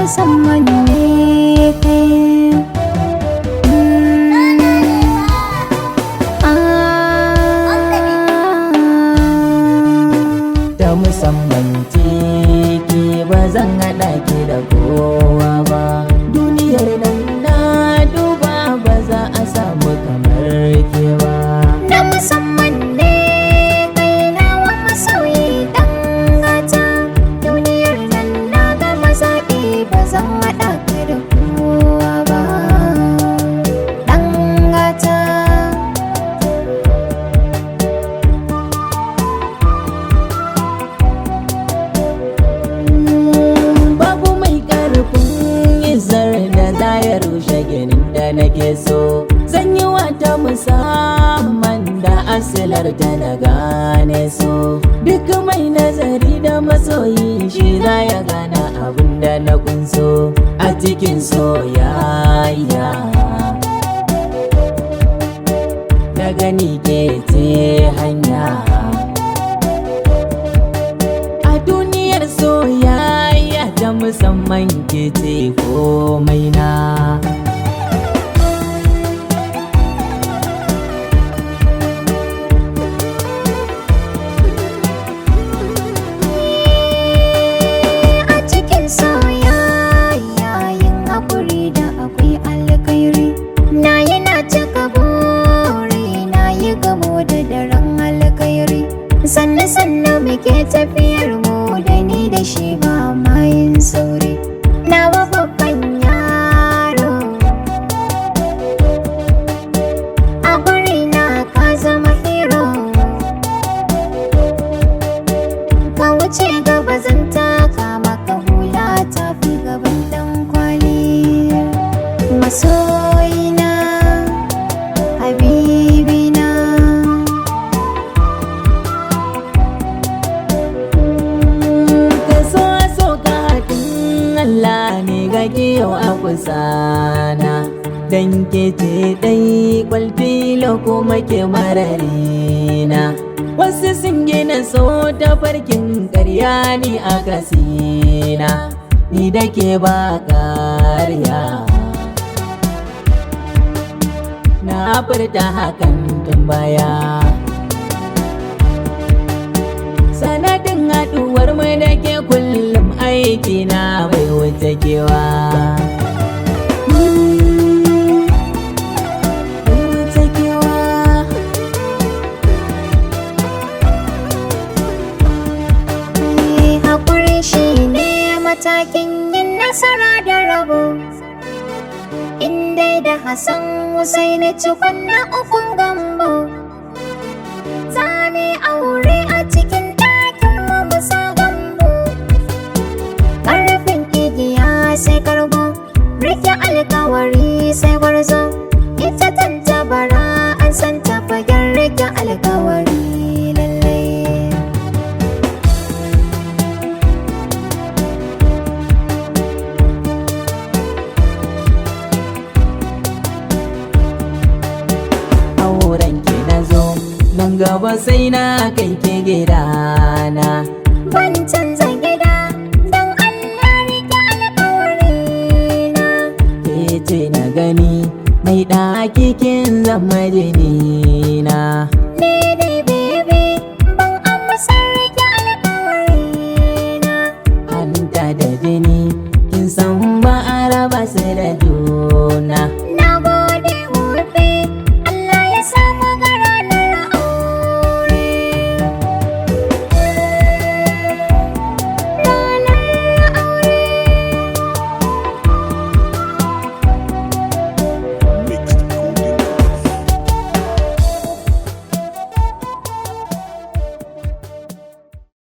musamman ne kai. Ta musamman ciki ba zan haɗa ki da kowa ba. Duniyar nan na duba ba za a samu kamar ke ba. Na musamman ne kai nawa masoyi dan gata. Duniyar nan na gama zaɓi ba zan haɗa ka da kowa ba. Dan gata. Babu mai ƙarfin izar da za ya rushe ginin da nake so. Zan yi wata musamman da asilar ta na gane so. Duk mai nazari da masoyi shi za ya gane abin da na kunso a cikin soyayya. Na gani ke ce hanya a duniyar soyayya ta musamman ke ce komai na. A cikin soyayya yin haƙuri da akwai alkhairi. Na yi na cika buri na yi gamo da daren alkhairi. Sannu sannu muke tafiyar mu da ni da shi ba ma yin sauri. Nawa babban yaro a guri na ka zama hero. Ka wuce gaba zan taka maka hula tafi gaban dan kwali. Masoyina habibina. Ka so ka haɗin Allah ne ga yau a kusana. Dan ke ce ɗai kwalfilo kuma ke mararina. Wasu sun gina so ta farkin ƙarya ni a kasina. Ni da ke ba ƙarya na furta hakan tun baya. Sanadin haɗuwar mu da ke kullum aiki na bai wuce kewa. Haƙuri shi ne matakin yin nasara da rabo. In dai da Hassan Hussaini cikon na ukun gambo. Za mu aure a cikin ɗakin mu musa gambo. Ƙarfin igiya sai kargo, rike alkawari sai gwarzo. Ita tantabara an san ta fagen rike alkawari lallai. Auren ki na zo nan gaba sai na kai ke gidana. Ban canza gida don Allah rike alkawarina. Ke ce na gani mai ɗaki kin zama jinina. Ni dai baby ban amsa rike alkawarina. Hanta da jini